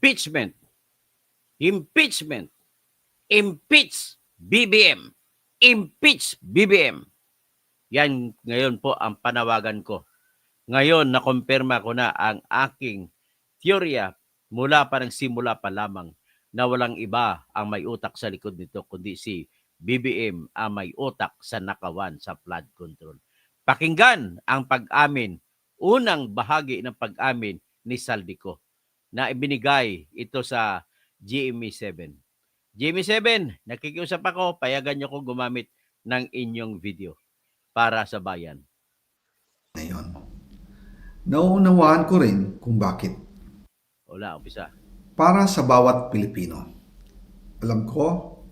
impeachment, impeachment, impeach BBM, impeach BBM. Yan ngayon po ang panawagan ko. Ngayon, nakumpirma ko na ang aking teorya mula pa ng simula pa lamang na walang iba ang may utak sa likod nito kundi si BBM ang may utak sa nakawan sa flood control. Pakinggan ang pag-amin, unang bahagi ng pag-amin ni Saldico na ibinigay ito sa GMA7. GMA7, nakikiusap ako, payagan niyo ko gumamit ng inyong video para sa bayan. Ngayon, nauunawaan ko rin kung bakit. Wala, umpisa. Para sa bawat Pilipino, alam ko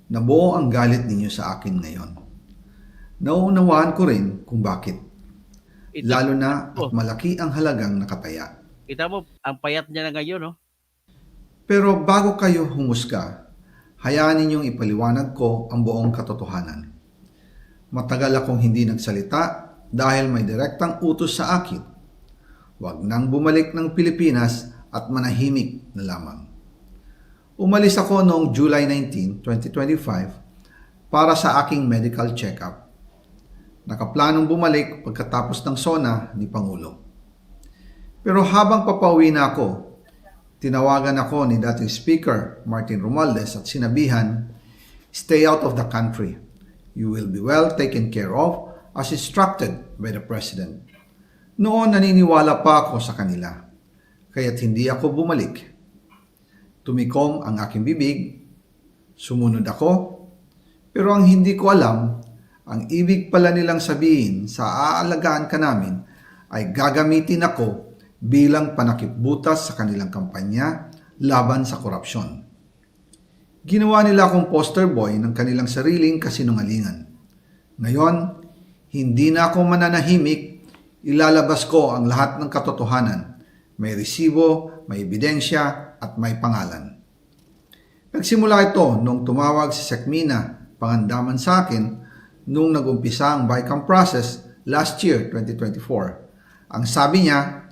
na buo ang galit ninyo sa akin ngayon. Nauunawaan ko rin kung bakit. Lalo na at malaki ang halagang nakataya. Kita mo, ang payat niya na ngayon, no? Pero bago kayo humusga, hayaan ninyong ipaliwanag ko ang buong katotohanan. Matagal akong hindi nagsalita dahil may direktang utos sa akin. Huwag nang bumalik ng Pilipinas at manahimik na lamang. Umalis ako noong July 19, 2025 para sa aking medical check-up. Nakaplanong bumalik pagkatapos ng SONA ni Pangulo. Pero habang papauwi na ako, tinawagan ako ni dating Speaker Martin Romualdez at sinabihan, "Stay out of the country. You will be well taken care of as instructed by the President." Noon naniniwala pa ako sa kanila, kaya't hindi ako bumalik. Tumikom ang aking bibig, sumunod ako, pero ang hindi ko alam, ang ibig pala nilang sabihin sa aalagaan ka namin ay gagamitin ako bilang panakipbutas sa kanilang kampanya laban sa korupsyon. Ginawa nila akong poster boy ng kanilang sariling kasinungalingan. Ngayon, hindi na ako mananahimik, ilalabas ko ang lahat ng katotohanan. May resibo, may ebidensya, at may pangalan. Nagsimula ito nung tumawag si Sekmina Pangandaman sa akin nung nag-umpisa ang BICAM process last year, 2024. Ang sabi niya,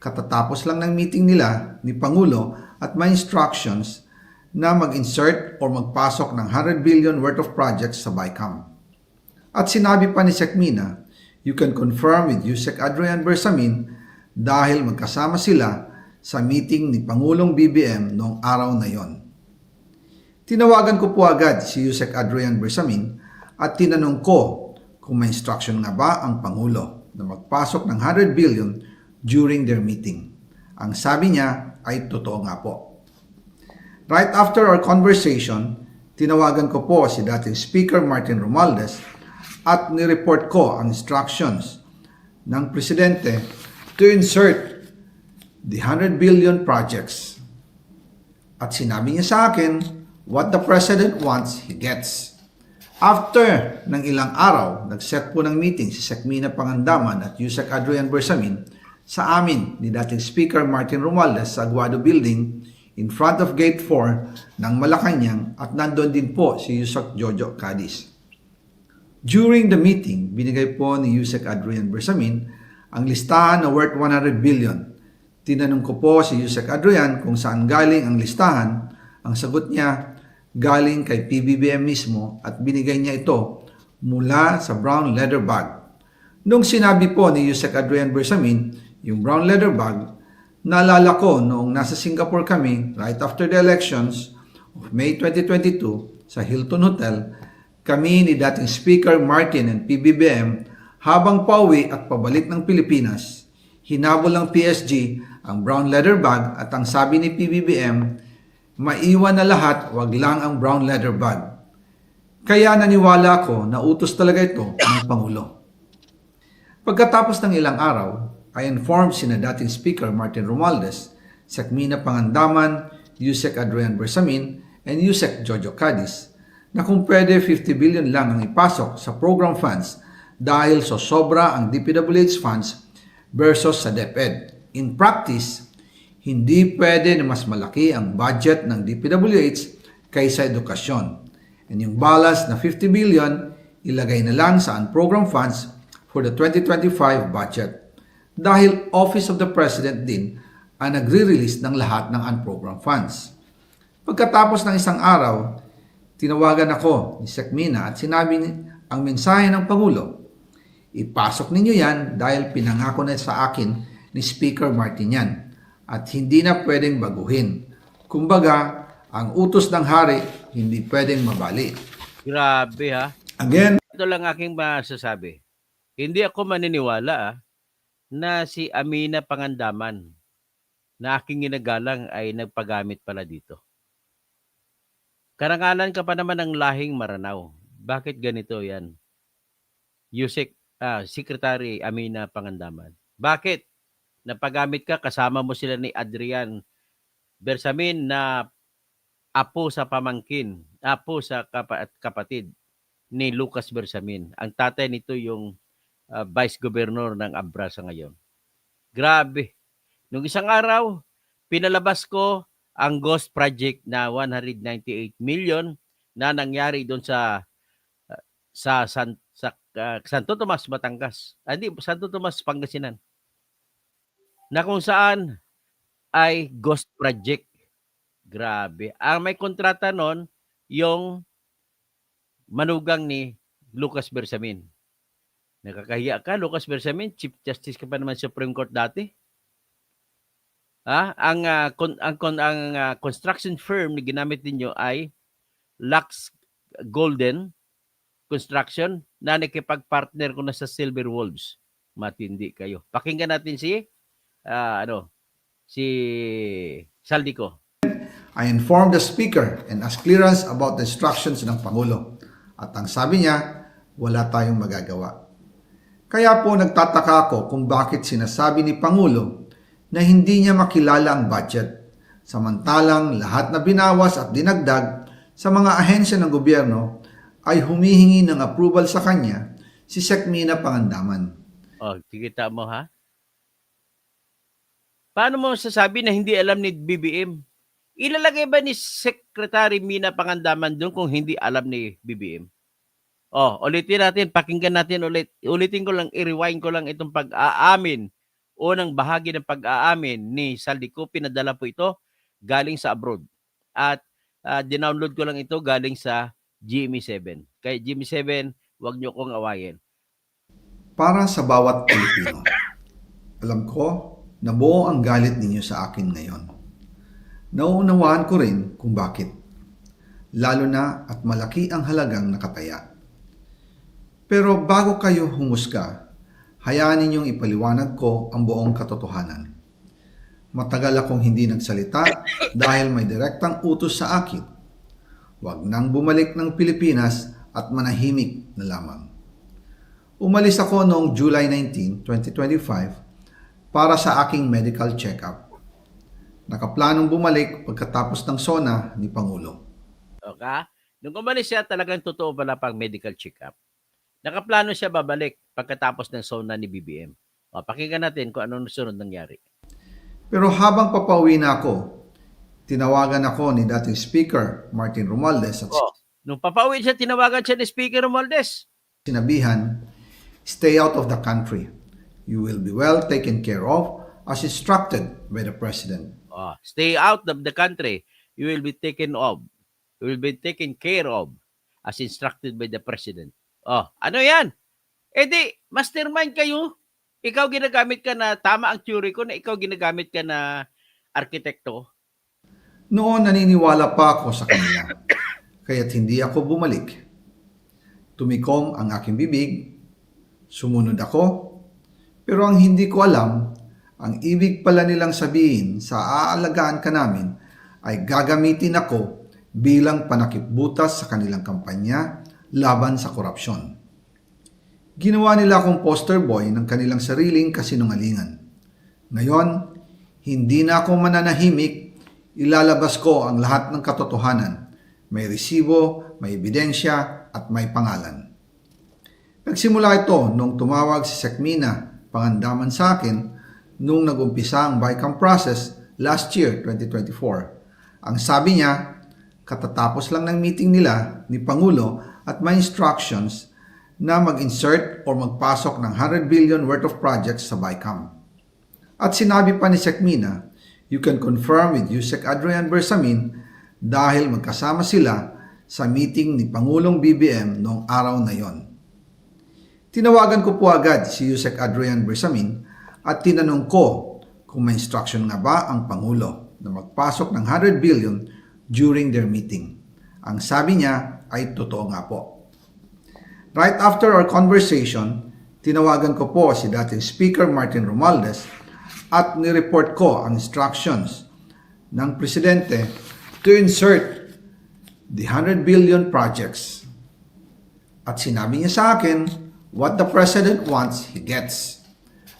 katatapos lang ng meeting nila ni Pangulo at may instructions na mag-insert o magpasok ng 100 billion worth of projects sa BICAM. At sinabi pa ni Sekmina, you can confirm with Yusek Adrian Bersamin dahil magkasama sila sa meeting ni Pangulong BBM noong araw na yon. Tinawagan ko po agad si Yusek Adrian Bersamin at tinanong ko kung may instruction nga ba ang Pangulo na magpasok ng 100 billion during their meeting. Ang sabi niya ay totoo nga po. Right after our conversation, tinawagan ko po si dating Speaker Martin Romualdez at nireport ko ang instructions ng Presidente to insert the 100 billion projects. At sinabi niya sa akin, what the President wants, he gets. After ng ilang araw, nag-set po ng meeting si Sekmina Pangandaman at Yusek Adrian Bersamin sa amin ni dating Speaker Martin Romualdez sa Aguado Building in front of Gate 4 ng Malacanang at nandun din po si Yusek Jojo Cadiz. During the meeting, binigay po ni Yusek Adrian Bersamin ang listahan na worth 100 billion. Tinanong ko po si Yusek Adrian kung saan galing ang listahan. Ang sagot niya, galing kay PBBM mismo at binigay niya ito mula sa brown leather bag. Nung sinabi po ni Yusek Adrian Bersamin yung brown leather bag, naalala ko noong nasa Singapore kami right after the elections of May 2022 sa Hilton Hotel, kami ni dating Speaker Martin and PBBM habang pauwi at pabalik ng Pilipinas, hinabol ng PSG ang brown leather bag at ang sabi ni PBBM, maiwan na lahat, wag lang ang brown leather bag. Kaya naniwala ko na utos talaga ito ng Pangulo. Pagkatapos ng ilang araw, I informed sina dating Speaker Martin Romualdez, Sekmina Pangandaman, Yusek Adrian Bersamin, and Yusek Jojo Cadiz na kung pwede 50 billion lang ang ipasok sa program funds dahil so sobra ang DPWH funds versus sa DepEd. In practice, hindi pwede na mas malaki ang budget ng DPWH kaysa edukasyon. And yung balance na 50 billion, ilagay na lang sa unprogrammed funds for the 2025 budget. Dahil Office of the President din ang nagre-release ng lahat ng unprogrammed funds. Pagkatapos ng isang araw, tinawagan ako ni Sekmina at sinabi ang mensahe ng Pangulo. Ipasok ninyo yan dahil pinangako na sa akin ni Speaker Martin yan at hindi na pwedeng baguhin. Kumbaga, ang utos ng hari hindi pwedeng mabali. Grabe ha. Again, Ito lang aking masasabi. Hindi ako maniniwala na si Amina Pangandaman na aking ginagalang ay nagpagamit pala dito. Karangalan ka pa naman ng lahing Maranao. Bakit ganito yan? Secretary Amina Pangandaman. Bakit? Napagamit ka, kasama mo sila ni Adrian Bersamin na apo sa pamangkin, apo sa kapatid ni Lucas Bersamin. Ang tatay nito yung vice governor ng Abra sa ngayon. Grabe. Nung isang araw, pinalabas ko ang ghost project na 198 million na nangyari doon sa Santo Tomas, Batangas. Hindi, Santo Tomas, Pangasinan. Na kung saan ay ghost project. Grabe. Ang may kontrata nun, yung manugang ni Lucas Bersamin. Nakakahiya ka, Lucas Bersamin, Chief Justice ka pa naman sa Supreme Court dati. Ang construction firm na ginamit ninyo ay Lux Golden Construction na nakipag-partner ko na sa Silver Wolves. Matindi kayo. Pakinggan natin si Saldico. I informed the Speaker and asked clearance about the instructions ng Pangulo. At ang sabi niya, wala tayong magagawa. Kaya po nagtataka ako kung bakit sinasabi ni Pangulo na hindi niya makilala ang budget, samantalang lahat na binawas at dinagdag sa mga ahensya ng gobyerno ay humihingi ng approval sa kanya si Sekmina Pangandaman. Tikita mo ha? Paano mo sasabi na hindi alam ni BBM? Ilalagay ba ni Secretary Mina Pangandaman doon kung hindi alam ni BBM? Ulitin natin, pakinggan natin ulit. Ulitin ko lang, i-rewind ko lang itong pag-aamin. Unang bahagi ng pag-aamin ni Saldico, pinadala po ito galing sa abroad. At dinownload ko lang ito galing sa GMA7. Kaya GMA7, huwag niyo kong awayin. Para sa bawat Pilipino, alam ko na buo ang galit ninyo sa akin ngayon. Nauunawaan ko rin kung bakit. Lalo na at malaki ang halagang nakataya. Pero bago kayo humusga, hayaan ninyong ipaliwanag ko ang buong katotohanan. Matagal akong hindi nagsalita dahil may direktang utos sa akin. Huwag nang bumalik ng Pilipinas at manahimik na lamang. Umalis ako noong July 19, 2025 para sa aking medical check-up. Nakaplanong bumalik pagkatapos ng SONA ni Pangulo. Okay? Nung umalis siya, talagang totoo pala pang medical check-up. Nakaplano siya babalik pagkatapos ng SONA ni BBM. Pakinggan natin kung anong sunod nangyari. Pero habang papauwi na ako, tinawagan ako ni dating Speaker Martin Romualdez at Nung papauwi siya, tinawagan siya ni Speaker Romualdez. sinabihan, stay out of the country. You will be well taken care of as instructed by the President. Stay out of the country. You will be taken of. You will be taken care of as instructed by the President. Ano yan? Di, mastermind kayo. Ikaw ginagamit ka na, tama ang theory ko na ikaw ginagamit ka na arkitekto. Noon naniniwala pa ako sa kanila, kaya't hindi ako bumalik. Tumikom ang aking bibig, sumunod ako, pero ang hindi ko alam, ang ibig pala nilang sabihin sa aalagaan ka namin ay gagamitin ako bilang panakipbutas sa kanilang kampanya laban sa korupsyon. Ginawa nila akong poster boy ng kanilang sariling kasinungalingan. Ngayon, hindi na ako mananahimik, ilalabas ko ang lahat ng katotohanan. May resibo, may ebidensya, at may pangalan. Nagsimula ito nung tumawag si Sekmina Pangandaman sa akin nung nag-umpisa ang BICAM process last year, 2024. Ang sabi niya, katatapos lang ng meeting nila ni Pangulo at may instructions na mag-insert o magpasok ng 100 billion worth of projects sa BICAM. At sinabi pa ni Sekmina, You can confirm with Yusek Adrian Bersamin dahil magkasama sila sa meeting ni Pangulong BBM noong araw na yon. Tinawagan ko po agad si Yusek Adrian Bersamin at tinanong ko kung may instruction nga ba ang Pangulo na magpasok ng 100 billion during their meeting. Ang sabi niya ay totoo nga po. Right after our conversation, tinawagan ko po si dating Speaker Martin Romualdez at nireport ko ang instructions ng Presidente to insert the 100 billion projects. At sinabi niya sa akin, what the President wants, he gets.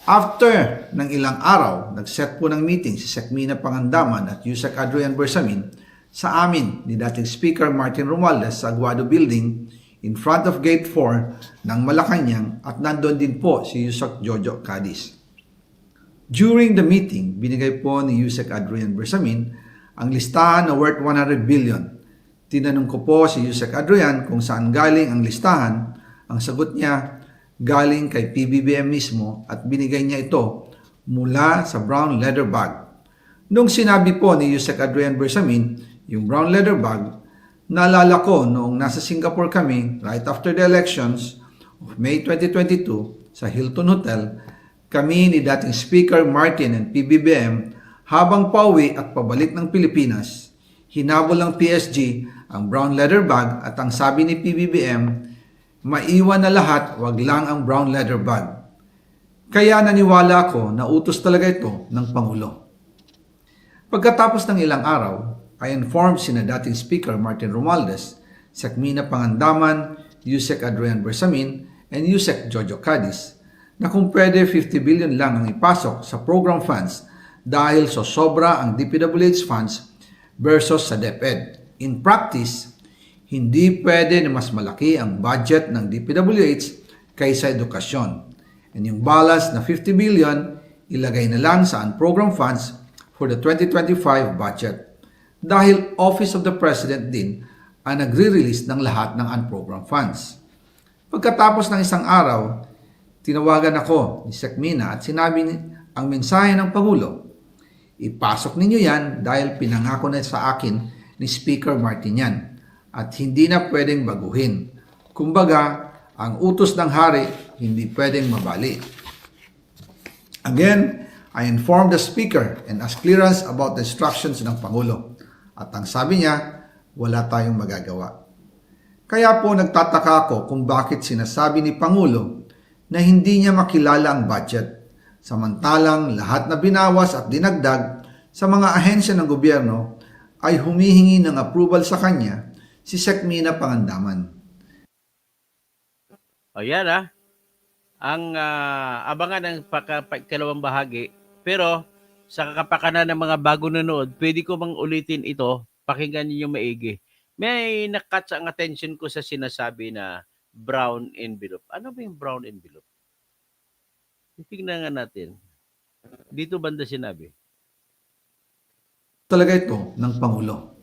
After ng ilang araw, nag-set po ng meeting si Sekmina Pangandaman at Yusek Adrian Bersamin sa amin ni dating Speaker Martin Romualdez sa Aguado Building in front of Gate 4 ng Malacanang at nandun din po si Yusek Jojo Cadiz. During the meeting, binigay po ni Yusek Adrian Bersamin ang listahan na worth 100 billion. Tinanong ko po si Yusek Adrian kung saan galing ang listahan. Ang sagot niya, galing kay PBBM mismo at binigay niya ito mula sa brown leather bag. Nung sinabi po ni Yusek Adrian Bersamin yung brown leather bag, naalala ko noong nasa Singapore kami right after the elections of May 2022 sa Hilton Hotel, kami ni dating Speaker Martin and PBBM habang pauwi at pabalik ng Pilipinas, hinabol ng PSG ang brown leather bag at ang sabi ni PBBM, maiwan na lahat, wag lang ang brown leather bag. Kaya naniwala ako na utos talaga ito ng Pangulo. Pagkatapos ng ilang araw, I informed sina dating Speaker Martin Romualdez, Sekmina Pangandaman, Yusek Adrian Bersamin, and Yusek Jojo Cadiz na kung pwede 50 billion lang ang ipasok sa program funds dahil so sobra ang DPWH funds versus sa DepEd. In practice, hindi pwede na mas malaki ang budget ng DPWH kaysa edukasyon. And yung balance na 50 billion, ilagay na lang sa unprogram funds for the 2025 budget. Dahil Office of the President din ang nagre-release ng lahat ng unprogram funds. Pagkatapos ng isang araw, tinawagan ako ni Sekmina at sinabi ang mensahe ng Pangulo. Ipasok ninyo yan dahil pinangako na sa akin ni Speaker Martin yan at hindi na pwedeng baguhin. Kumbaga, ang utos ng hari hindi pwedeng mabali. Again, I informed the Speaker and asked clearance about the instructions ng Pangulo. At ang sabi niya, wala tayong magagawa. Kaya po nagtataka ako kung bakit sinasabi ni Pangulo na hindi niya makilala ang budget, samantalang lahat na binawas at dinagdag sa mga ahensya ng gobyerno ay humihingi ng approval sa kanya si Sekmina Pangandaman. O yan ang abangan ng kalawang bahagi. Pero sa kakapakanan ng mga bago nanood, pwede ko bang ulitin ito, pakinggan niyo maigi. May nakatsa ang attention ko sa sinasabi na brown envelope. Ano ba yung brown envelope? Tingnan nga natin. Dito banda sinabi. Talaga ito ng Pangulo.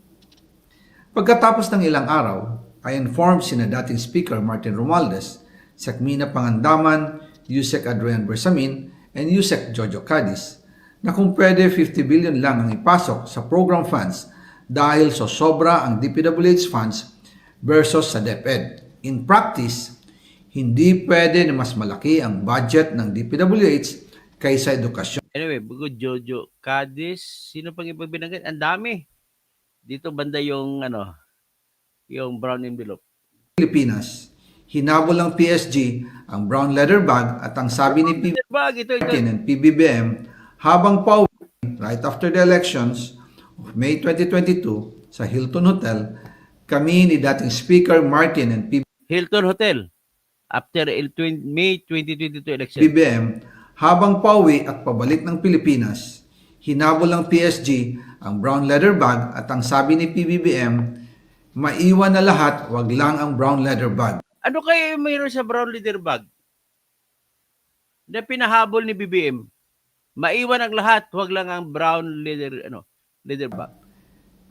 Pagkatapos ng ilang araw, I informed sina dating Speaker Martin Romualdez, Sekmina Pangandaman, Yusek Adrian Bersamin, and Yusek Jojo Cadiz na kung pwede 50 billion lang ang ipasok sa program funds dahil so sobra ang DPWH funds versus sa DepEd. In practice, hindi pwede na mas malaki ang budget ng DPWH kaysa edukasyon. Anyway, bukod Jojo Cadiz, sino pang ibang binanggit? Ang dami. Dito banda yung yung brown envelope. Pilipinas, hinabol ng PSG ang brown leather bag at ang sabi ni Martin and PBBM habang pauwi right after the elections of May 2022 sa Hilton Hotel, kami ni dating Speaker Martin and Hilton Hotel after May 2022 election. PBBM habang pauwi at pabalik ng Pilipinas, hinabol ng PSG ang brown leather bag at ang sabi ni PBBM, maiwan na lahat, wag lang ang brown leather bag. Ano kaya mayroon sa brown leather bag? Na pinahabol ni BBM. Maiwan ang lahat, wag lang ang brown leather bag.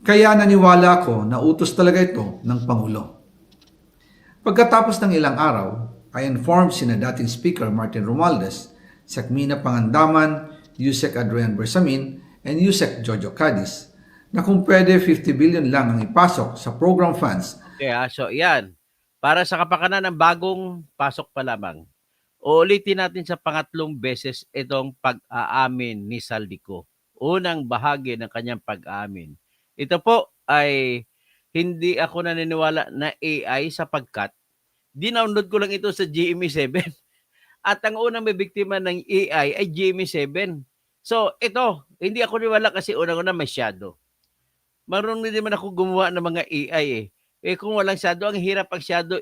Kaya naniwala ko na utos talaga ito ng Pangulo. Pagkatapos ng ilang araw, I informed sina dating Speaker Martin Romualdez, Sekmina Pangandaman, Yusek Adrian Bersamin, and Yusek Jojo Cadiz na kung pwede 50 billion lang ang ipasok sa program funds. Okay, so yan. Para sa kapakanan ng bagong pasok pa lamang. Uulitin natin sa pangatlong beses itong pag-aamin ni Saldico. Unang bahagi ng kanyang pag-aamin. Ito po ay hindi ako naniniwala na AI sapagkat dinownload ko lang ito sa GME7 at ang unang may biktima ng AI ay GME7. So ito, hindi ako niwala kasi unang-una may shadow. Marunong din naman ako gumawa ng mga AI eh. Eh kung walang shadow, ang hirap ang shadow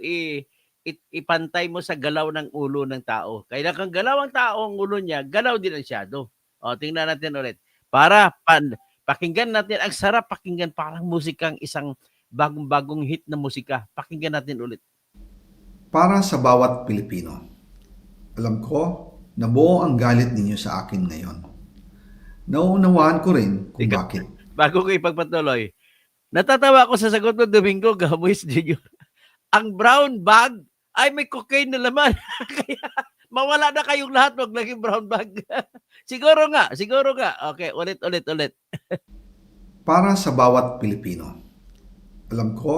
ipantay mo sa galaw ng ulo ng tao. Kaya kung galaw ang tao ang ulo niya, galaw din ang shadow. O, tingnan natin ulit. Para pakinggan natin, ang sarap pakinggan, parang musikang isang bagong-bagong hit na musika. Pakinggan natin ulit. Para sa bawat Pilipino, alam ko na buo ang galit ninyo sa akin ngayon. Nauunawaan ko rin kung Ikaw. bakit. Bago ko ipagpatuloy, natatawa ako sa sagot mo, Domingo Gamuis Jr. Ang brown bag ay may cocaine na laman. Kaya mawala na kayong lahat, wag laging brown bag. siguro nga. Okay, ulit. Para sa bawat Pilipino, alam ko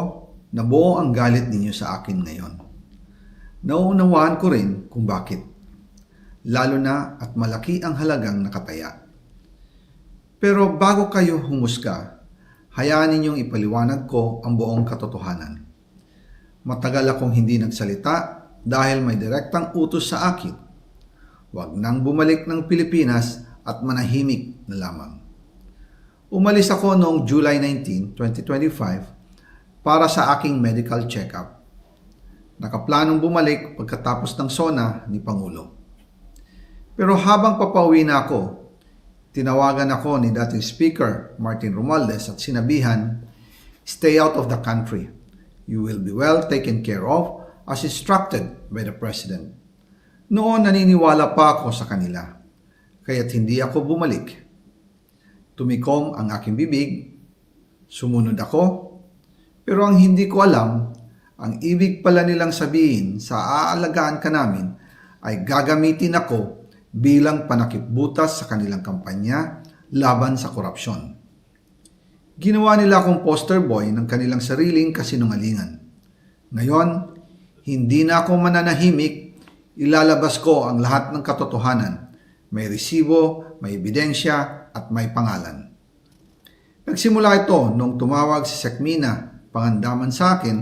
na buo ang galit ninyo sa akin ngayon. Nauunawaan ko rin kung bakit. Lalo na at malaki ang halagang nakataya. Pero bago kayo humusga, hayaan ninyong ipaliwanag ko ang buong katotohanan. Matagal akong hindi nagsalita dahil may direktang utos sa akin. Huwag nang bumalik ng Pilipinas at manahimik na lamang. Umalis ako noong July 19, 2025 para sa aking medical check-up. Nakaplanong bumalik pagkatapos ng SONA ni Pangulo. Pero habang papauwi na ako, tinawagan ako ni dating Speaker Martin Romualdez at sinabihan, "Stay out of the country. You will be well taken care of as instructed by the President." Noon naniniwala pa ako sa kanila, kaya't hindi ako bumalik. Tumikom ang aking bibig, sumunod ako, pero ang hindi ko alam, ang ibig pala nilang sabihin sa aalagaan ka namin ay gagamitin ako bilang panakipbutas sa kanilang kampanya laban sa korupsyon. Ginawa nila akong poster boy ng kanilang sariling kasinungalingan. Ngayon, hindi na ako mananahimik, ilalabas ko ang lahat ng katotohanan. May resibo, may ebidensya, at may pangalan. Nagsimula ito nung tumawag si Sekmina Pangandaman sa akin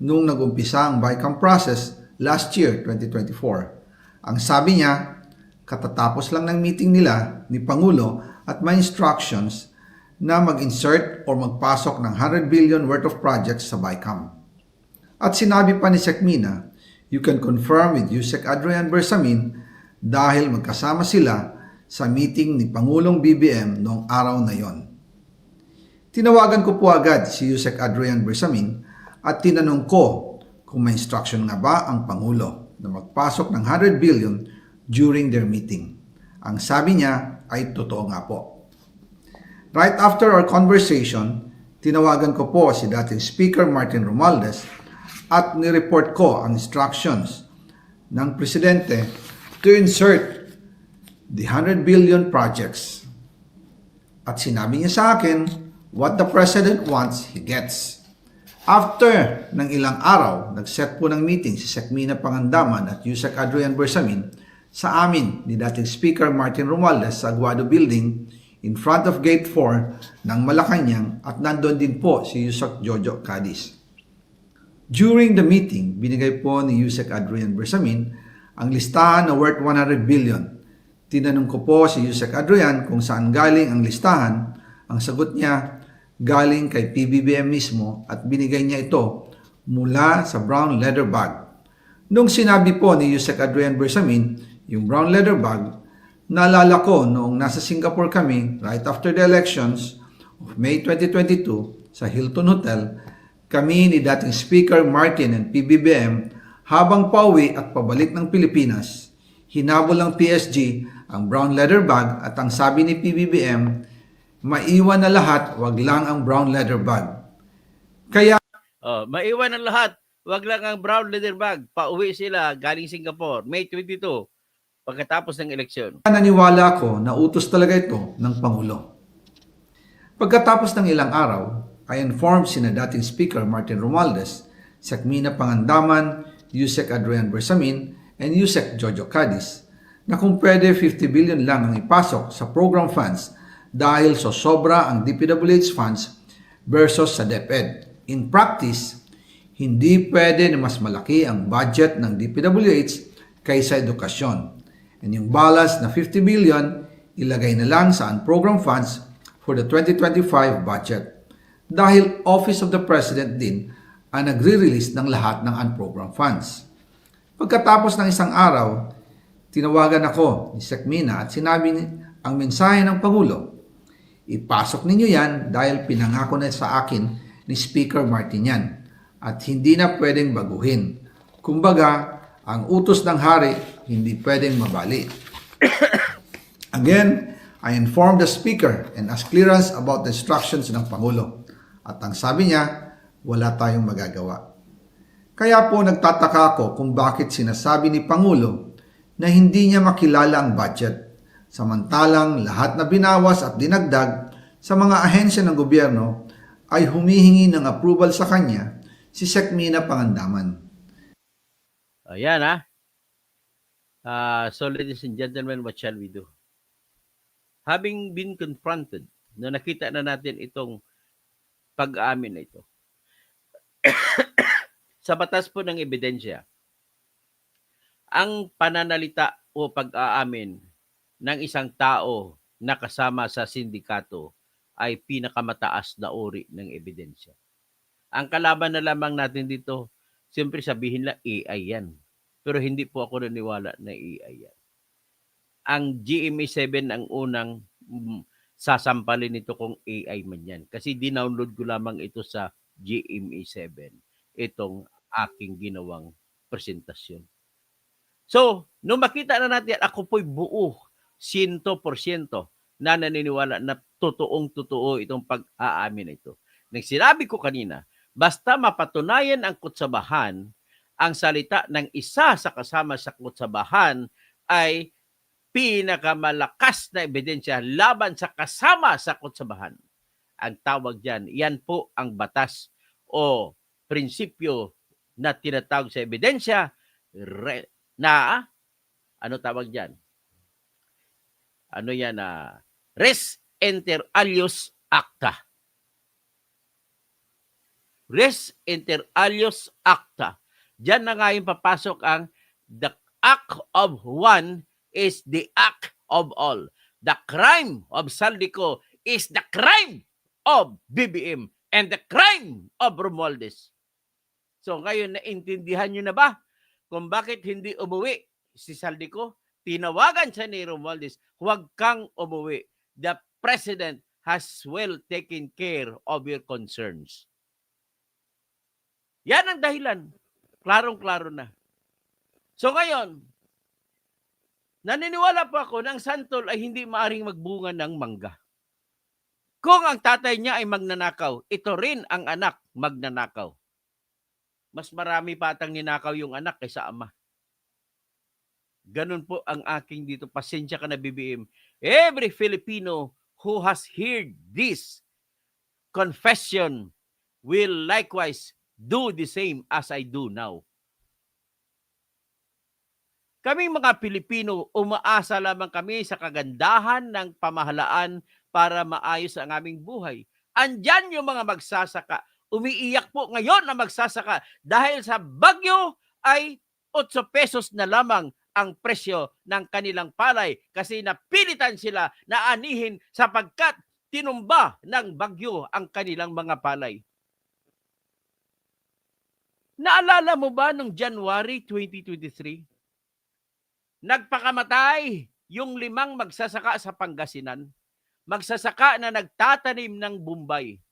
nung nag-umpisa ang BICAM process last year, 2024. Ang sabi niya, katatapos lang ng meeting nila ni Pangulo at may instructions na mag-insert or magpasok ng 100 billion worth of projects sa BICAM. At sinabi pa ni Sekmina, you can confirm with Yusek Adrian Bersamin dahil magkasama sila sa meeting ni Pangulong BBM noong araw na yon. Tinawagan ko po agad si Yusek Adrian Bersamin at tinanong ko kung may instruction nga ba ang Pangulo na magpasok ng 100 billion during their meeting. Ang sabi niya ay totoo nga po. Right after our conversation, tinawagan ko po si dating Speaker Martin Romualdez at nireport ko ang instructions ng Presidente to insert the 100 billion projects. At sinabi niya sa akin, what the President wants, he gets. After ng ilang araw, nag-set po ng meeting si Sekmina Pangandaman at Yusek Adrian Bersamin sa amin ni dating Speaker Martin Romualdez sa Aguado Building in front of Gate 4 ng Malacanang at nandun din po si Yusek Jojo Cadiz. During the meeting, binigay po ni Yusek Adrian Bersamin ang listahan na worth 100 billion. Tinanong ko po si Yusek Adrian kung saan galing ang listahan. Ang sagot niya, galing kay PBBM mismo at binigay niya ito mula sa brown leather bag. Nung sinabi po ni Yusek Adrian Bersamin yung brown leather bag, naalala ko noong nasa Singapore kami right after the elections of May 2022 sa Hilton Hotel, kami ni dating Speaker Martin and PBBM habang pauwi at pabalik ng Pilipinas, hinabol ng PSG ang brown leather bag at ang sabi ni PBBM, maiwan na lahat, wag lang ang brown leather bag. Kaya maiwan ang lahat, wag lang ang brown leather bag. Pauwi sila galing Singapore, May 22, pagkatapos ng eleksyon. naniwala ako na utos talaga ito ng Pangulo. Pagkatapos ng ilang araw, I informed sina dating Speaker Martin Romualdez, Secmina Pangandaman, Yusek Adrian Bersamin, and Yusek Jojo Cadiz na kung pwede 50 billion lang ang ipasok sa program funds dahil sobra ang DPWH funds versus sa DepEd. In practice, hindi pwede na mas malaki ang budget ng DPWH kaysa edukasyon. And yung balance na 50 billion, ilagay na lang sa unprogram funds for the 2025 budget. Dahil Office of the President din ang nagre-release ng lahat ng unprogram funds. Pagkatapos ng isang araw, tinawagan ako ni Secmina at sinabi ang mensahe ng Pangulo. Ipasok ninyo yan dahil pinangako na sa akin ni Speaker Martin yan at hindi na pwedeng baguhin. Kumbaga, ang utos ng hari hindi pwedeng mabali. Again, I informed the Speaker and asked clearance about the instructions ng Pangulo. At ang sabi niya, wala tayong magagawa. Kaya po nagtataka ako kung bakit sinasabi ni Pangulo na hindi niya makilala ang budget. Samantalang lahat na binawas at dinagdag sa mga ahensya ng gobyerno ay humihingi ng approval sa kanya si Secmina Pangandaman. Ayan so ladies and gentlemen, what shall we do? Having been confronted, na nakita na natin itong pag-aamin na ito, sa batas po ng ebidensya, ang pananalita o pag-aamin ng isang tao na kasama sa sindikato ay pinakamataas na uri ng ebidensya. Ang kalaban na lamang natin dito, siyempre sabihin lang AI yan. Pero hindi po ako naniwala na AI yan. Ang GMA7 ang unang sasampalin nito kung AI man yan. Kasi dinownload ko lamang ito sa GMA7, itong aking ginawang presentasyon. So, nung makita na natin, ako po'y buo, 100% na naniniwala na totoong-totoo itong pag-aamin na ito. Nang sinabi ko kanina, basta mapatunayan ang kutsabahan, ang salita ng isa sa kasama sa kutsabahan ay pinakamalakas na ebidensya laban sa kasama sa kutsabahan. Ang tawag dyan, yan po ang batas o prinsipyo na tinatawag sa ebidensya na, ano tawag dyan? Ano yan res inter alios acta. Res inter alios acta. Diyan na nga yung papasok ang the act of one is the act of all. The crime of Saldico is the crime of BBM and the crime of Romualdez. So ngayon, naintindihan nyo na ba kung bakit hindi umuwi si Saldico? Tinawagan siya ni Romualdez, huwag kang umuwi. The President has well taken care of your concerns. Yan ang dahilan. Klarong-klaro na. So ngayon, naniniwala po ako na ang santol ay hindi maaring magbunga ng mangga. Kung ang tatay niya ay magnanakaw, ito rin ang anak magnanakaw. Mas marami pa atang ninakaw yung anak kaysa ama. Ganun po ang aking dito. Pasensya ka na, BBM. Every Filipino who has heard this confession will likewise do the same as I do now. Kaming mga Pilipino, umaasa lamang kami sa kagandahan ng pamahalaan para maayos ang aming buhay. Andyan yung mga magsasaka. Umiiyak po ngayon na magsasaka dahil sa bagyo ay 8 pesos na lamang ang presyo ng kanilang palay kasi napilitan sila na anihin sapagkat tinumba ng bagyo ang kanilang mga palay. Naalala mo ba noong January 2023? Nagpakamatay yung 5 magsasaka sa Pangasinan. Magsasaka na nagtatanim ng Bombay.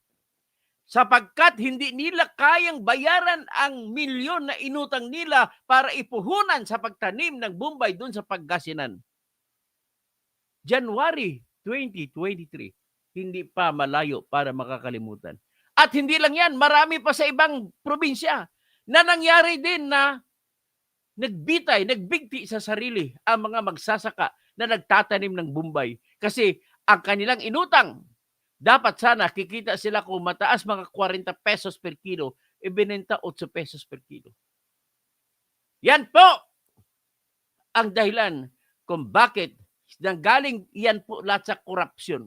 Sapagkat hindi nila kayang bayaran ang milyon na inutang nila para ipuhunan sa pagtanim ng Bombay doon sa Pangasinan. January 2023, hindi pa malayo para makakalimutan. At hindi lang yan, marami pa sa ibang probinsya na nangyari din na nagbigti sa sarili ang mga magsasaka na nagtatanim ng Bombay kasi ang kanilang inutang Dapat sana kikita sila kung mataas mga 40 pesos per kilo, ibinenta 8 pesos per kilo. Yan po ang dahilan kung bakit nanggaling yan po lahat sa korupsyon.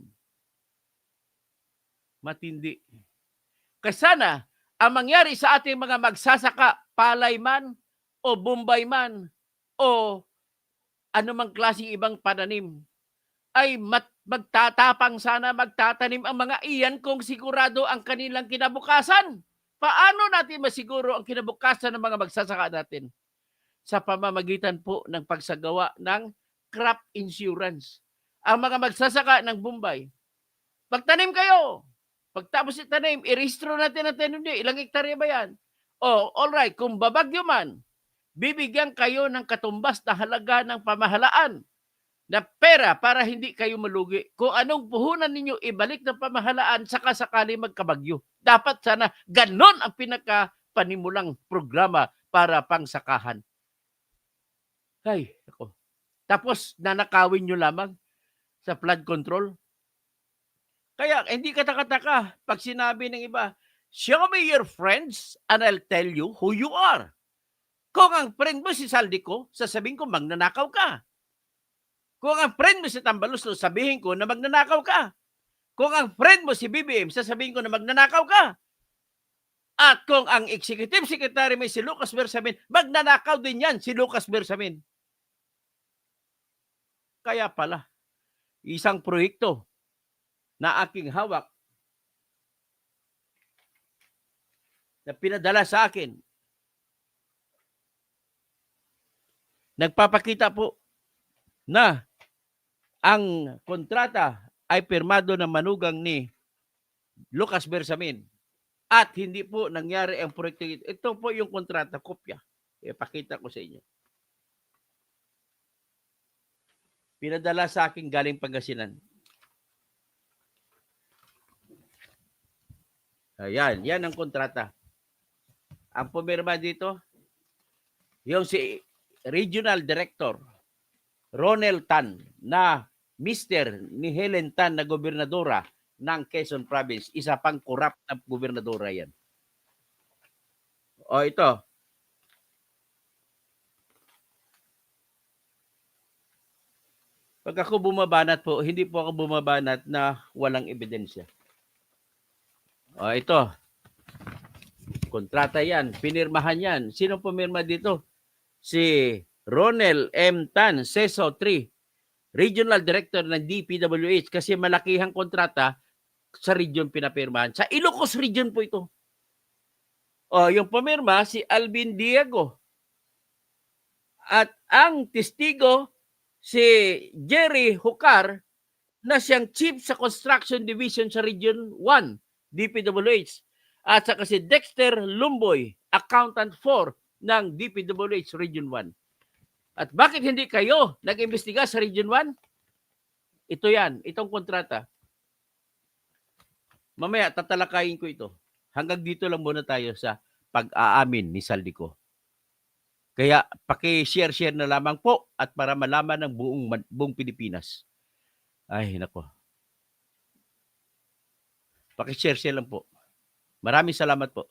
Matindi. Kaya sana, ang mangyari sa ating mga magsasaka, palay man, o Bombay man, o anumang klaseng ibang pananim, ay magtatapang sana, magtatanim ang mga iyan kung sigurado ang kanilang kinabukasan. Paano natin masiguro ang kinabukasan ng mga magsasaka natin? Sa pamamagitan po ng pagsagawa ng crop insurance. Ang mga magsasaka ng Bombay, magtanim kayo. Pagtapos itanim, i-rehistro natin ang tanim niyo. Ilang hektarya ba yan? Oh, alright, kung babagyo man, bibigyan kayo ng katumbas na halaga ng pamahalaan na pera para hindi kayo malugi. Kung anong puhunan ninyo, ibalik ng pamahalaan saka sakali magkabagyo. Dapat sana ganon ang pinakapanimulang programa para pangsakahan. Ay, ako. Tapos nanakawin nyo lamang sa flood control. Kaya hindi katakataka pag sinabi ng iba, show me your friends and I'll tell you who you are. Kung ang friend mo si Saldico, sasabihin ko magnanakaw ka. Kung ang friend mo si Tambaluslo, sabihin ko na magnanakaw ka. Kung ang friend mo si BBM, sasabihin ko na magnanakaw ka. At kung ang executive secretary mo si Lucas Bersamin, magnanakaw din yan si Lucas Bersamin. Kaya pala, isang proyekto na aking hawak na pinadala sa akin, nagpapakita po na ang kontrata ay pirmado ng manugang ni Lucas Bersamin at hindi po nangyari ang proyekto ito. Ito po yung kontrata, kopya. Ipakita ko sa inyo. Pinadala sa akin galing Pangasinan. Ayan, yan ang kontrata. Ang pumirma dito, yung si Regional Director Ronel Tan na Mr. ni Helen Tan na gobernadora ng Quezon Province. Isa pang corrupt na gobernadora yan. O ito. Pag ako bumabanat po, hindi po ako bumabanat na walang ebidensya. O ito. Kontrata yan. Pinirmahan yan. Sino pumirma dito? Si Ronel M. Tan, CESO 3, Regional Director ng DPWH kasi malakihang kontrata sa region pinapirmahan. Sa Ilocos Region po ito. O, yung pumirma si Alvin Diego. At ang testigo si Jerry Hucar na siyang chief sa Construction Division sa Region 1, DPWH. At saka si Dexter Lumboy, Accountant 4 ng DPWH Region 1. At bakit hindi kayo nag-imbestiga sa Region 1? Ito yan, itong kontrata. Mamaya tatalakayin ko ito. Hanggang dito lang muna tayo sa pag-aamin ni Saldico. Kaya paki-share na lamang po at para malaman ng buong Pilipinas. Ay, nako. Paki-share lang po. Maraming salamat po.